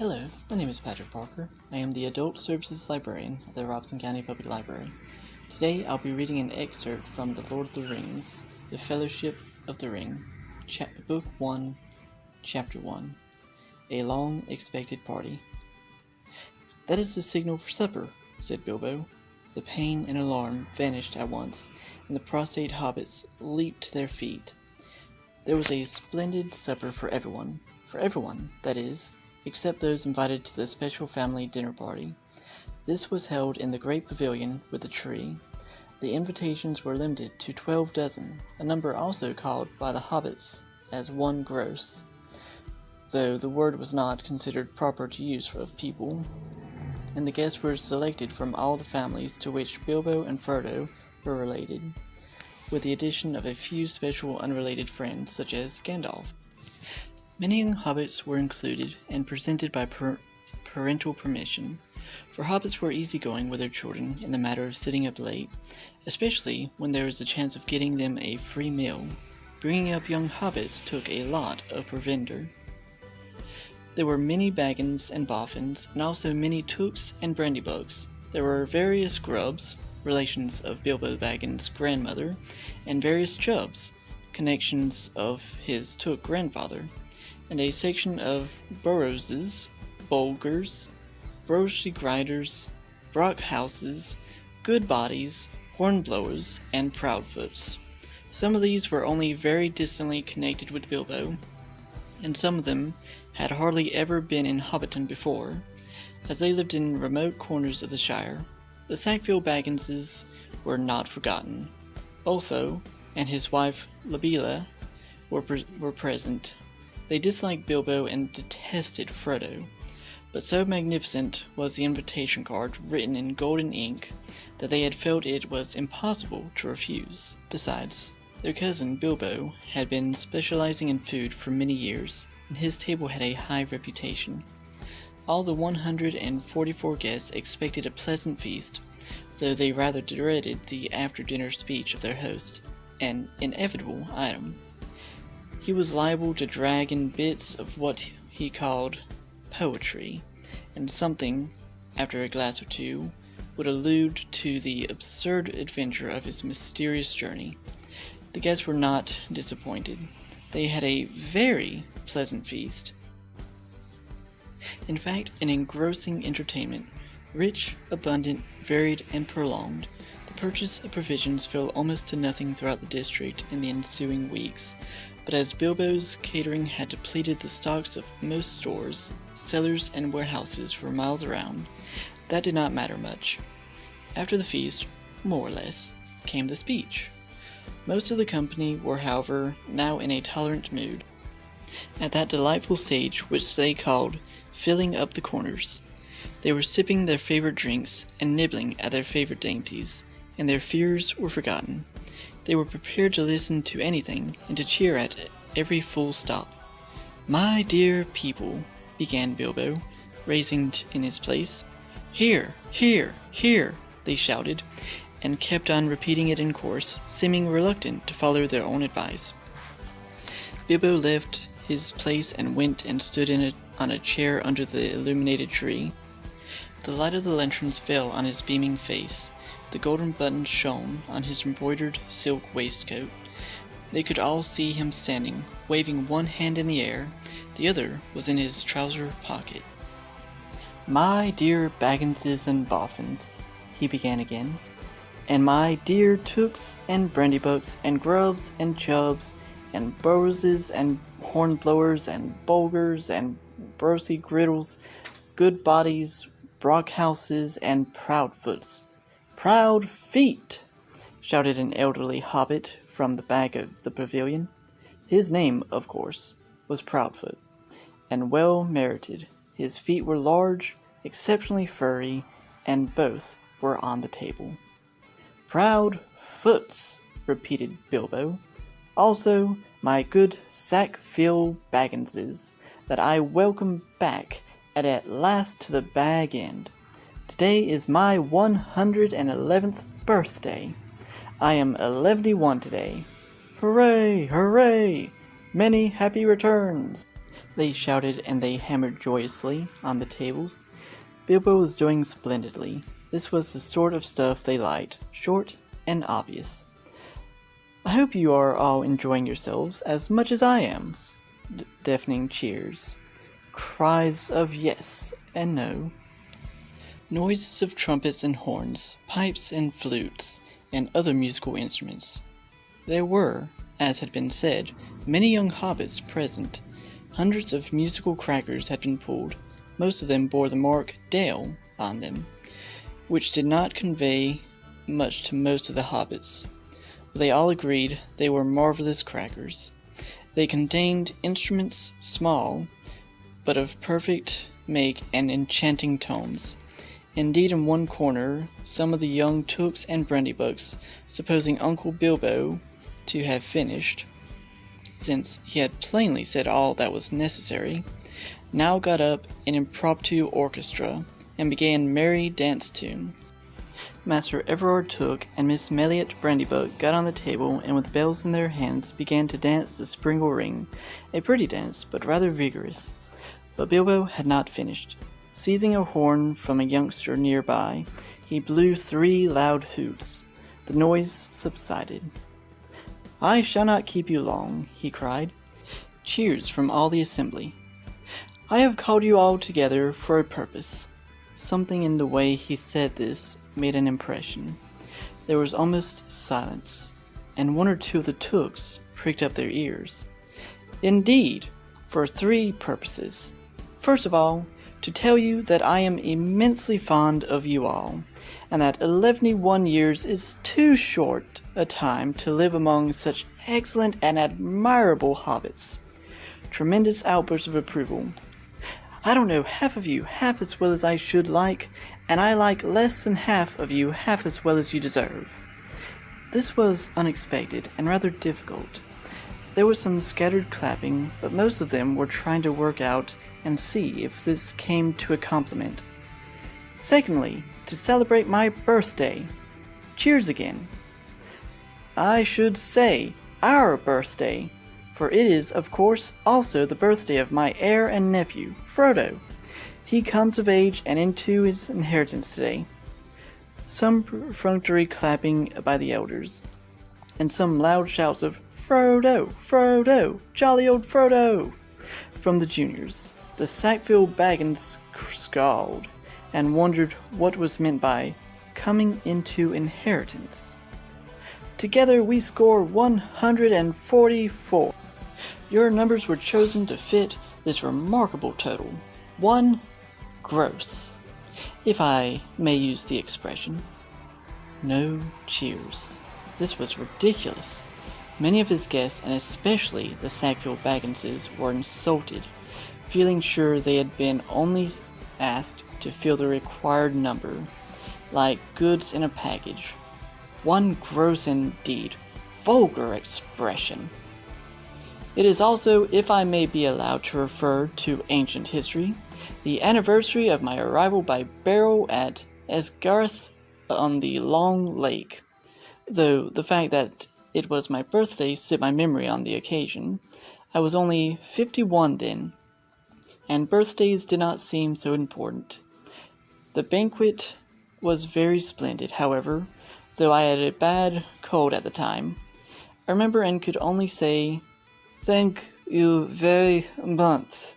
Hello, my name is Patrick Parker. I am the Adult Services Librarian at the Robeson County Public Library. Today I'll be reading an excerpt from The Lord of the Rings, The Fellowship of the Ring, Book 1, Chapter 1, A Long Expected Party. "That is the signal for supper," said Bilbo. The pain and alarm vanished at once, and the prostrate hobbits leaped to their feet. There was a splendid supper for everyone, that is, except those invited to the special family dinner party. This was held in the great pavilion with the tree. The invitations were limited to 12 dozen, a number also called by the hobbits as one gross, though the word was not considered proper to use of people, and the guests were selected from all the families to which Bilbo and Frodo were related, with the addition of a few special unrelated friends such as Gandalf. Many young hobbits were included and presented by parental permission, for hobbits were easygoing with their children in the matter of sitting up late, especially when there was a chance of getting them a free meal. Bringing up young hobbits took a lot of provender. There were many Baggins and Boffins, and also many Tooks and Brandybugs. There were various Grubbs, relations of Bilbo Baggins' grandmother, and various Chubbs, connections of his Took grandfather, and a section of Burrowses, Bolgers, Broshy Grinders, Brockhouses, Goodbodies, Hornblowers, and Proudfoots. Some of these were only very distantly connected with Bilbo, and some of them had hardly ever been in Hobbiton before, as they lived in remote corners of the Shire. The Sackville Bagginses were not forgotten. Otho and his wife Labela were present. They disliked Bilbo and detested Frodo, but so magnificent was the invitation card written in golden ink that they had felt it was impossible to refuse. Besides, their cousin Bilbo had been specializing in food for many years, and his table had a high reputation. All the 144 guests expected a pleasant feast, though they rather dreaded the after-dinner speech of their host, an inevitable item. He was liable to drag in bits of what he called poetry, and something, after a glass or two, would allude to the absurd adventure of his mysterious journey. The guests were not disappointed. They had a very pleasant feast. In fact, an engrossing entertainment, rich, abundant, varied, and prolonged. The purchase of provisions fell almost to nothing throughout the district in the ensuing weeks, but as Bilbo's catering had depleted the stocks of most stores, cellars, and warehouses for miles around, that did not matter much. After the feast, more or less, came the speech. Most of the company were, however, now in a tolerant mood, at that delightful stage which they called filling up the corners. They were sipping their favorite drinks and nibbling at their favorite dainties, and their fears were forgotten. They were prepared to listen to anything and to cheer at every full stop. "My dear people," began Bilbo, raising in his place. "Here, here, here," they shouted, and kept on repeating it in chorus, seeming reluctant to follow their own advice. Bilbo left his place and went and stood on a chair under the illuminated tree. The light of the lanterns fell on his beaming face. The golden buttons shone on his embroidered silk waistcoat. They could all see him standing, waving one hand in the air. The other was in his trouser pocket. "My dear Bagginses and Boffins," he began again, "and my dear Tooks and Brandybugs and Grubbs and Chubbs and Burrowses and Hornblowers and Bolgers and Brosy Griddles, Goodbodies, Brockhouses, and Proudfoots." "Proud feet!" shouted an elderly hobbit from the back of the pavilion. His name, of course, was Proudfoot, and well merited. His feet were large, exceptionally furry, and both were on the table. "Proud foots," repeated Bilbo. "Also, my good Sackville Bagginses, that I welcome back at last to the Bag End. Today is my 111th birthday. I am 11 today. Hooray, hooray! Many happy returns." they shouted, and they hammered joyously on the tables. Bilbo was doing splendidly. This was the sort of stuff they liked, short and obvious. I hope you are all enjoying yourselves as much as I am. Deafening cheers. Cries of yes and no. Noises of trumpets and horns, pipes and flutes, and other musical instruments. There were, as had been said, many young hobbits present. Hundreds of musical crackers had been pulled. Most of them bore the mark Dale on them, which did not convey much to most of the hobbits. But they all agreed they were marvelous crackers. They contained instruments small, but of perfect make and enchanting tones. Indeed, in one corner, some of the young Tooks and Brandybucks, supposing Uncle Bilbo to have finished, since he had plainly said all that was necessary, now got up an impromptu orchestra and began merry dance tune. Master Everard Took and Miss Melliot Brandybuck got on the table and with bells in their hands began to dance the Springle Ring, a pretty dance, but rather vigorous. But Bilbo had not finished. Seizing a horn from a youngster nearby, he blew 3 loud hoots. The noise subsided. "I shall not keep you long," he cried. Cheers from all the assembly. "I have called you all together for a purpose." Something in the way he said this made an impression. There was almost silence, and 1 or 2 of the Tooks pricked up their ears. "Indeed, for 3 purposes. First of all, to tell you that I am immensely fond of you all, and that 11 years is too short a time to live among such excellent and admirable hobbits." Tremendous outburst of approval. "I don't know half of you half as well as I should like, and I like less than half of you half as well as you deserve." This was unexpected and rather difficult. There was some scattered clapping, but most of them were trying to work out and see if this came to a compliment. "Secondly, to celebrate my birthday." Cheers again. "I should say our birthday, for it is, of course, also the birthday of my heir and nephew, Frodo. He comes of age and into his inheritance today." Some perfunctory clapping by the elders, and some loud shouts of "Frodo! Frodo! Jolly old Frodo!" from the juniors. The Sackville Baggins scowled, and wondered what was meant by "coming into inheritance." "Together we score 144. Your numbers were chosen to fit this remarkable total. 1 gross, if I may use the expression." No cheers. This was ridiculous. Many of his guests, and especially the Sackville Bagginses, were insulted, feeling sure they had been only asked to fill the required number, like goods in a package. 1 gross indeed. Vulgar expression. It is also, if I may be allowed to refer to ancient history, the anniversary of my arrival by barrel at Esgarth on the Long Lake, though the fact that it was my birthday slipped my memory on the occasion. I was only 51 then, and birthdays did not seem so important. The banquet was very splendid, however, though I had a bad cold at the time. I remember and could only say, "Thank you very much."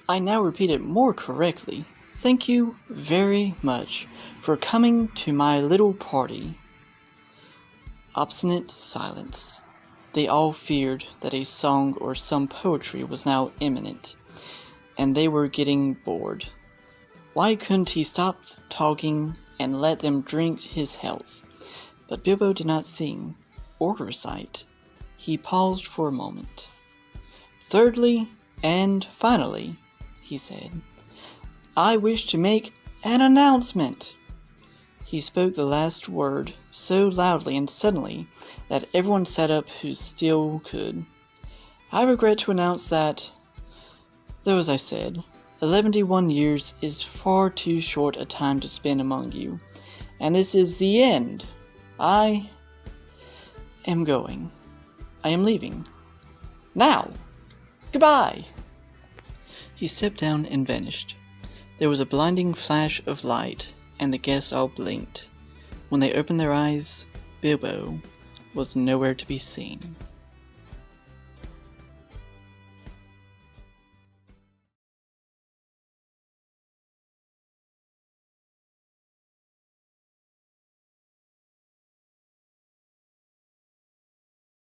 I now repeat it more correctly. Thank you very much for coming to my little party. Obstinate silence. They all feared that a song or some poetry was now imminent, and they were getting bored. Why couldn't he stop talking and let them drink his health? But Bilbo did not sing or recite. He paused for a moment. "Thirdly, and finally," he said, "I wish to make an announcement." He spoke the last word so loudly and suddenly that everyone sat up who still could. "I regret to announce that, though as I said, 11 years is far too short a time to spend among you, and this is the end. I am going. I am leaving. Now! Goodbye!" He stepped down and vanished. There was a blinding flash of light, and the guests all blinked. When they opened their eyes, Bilbo was nowhere to be seen.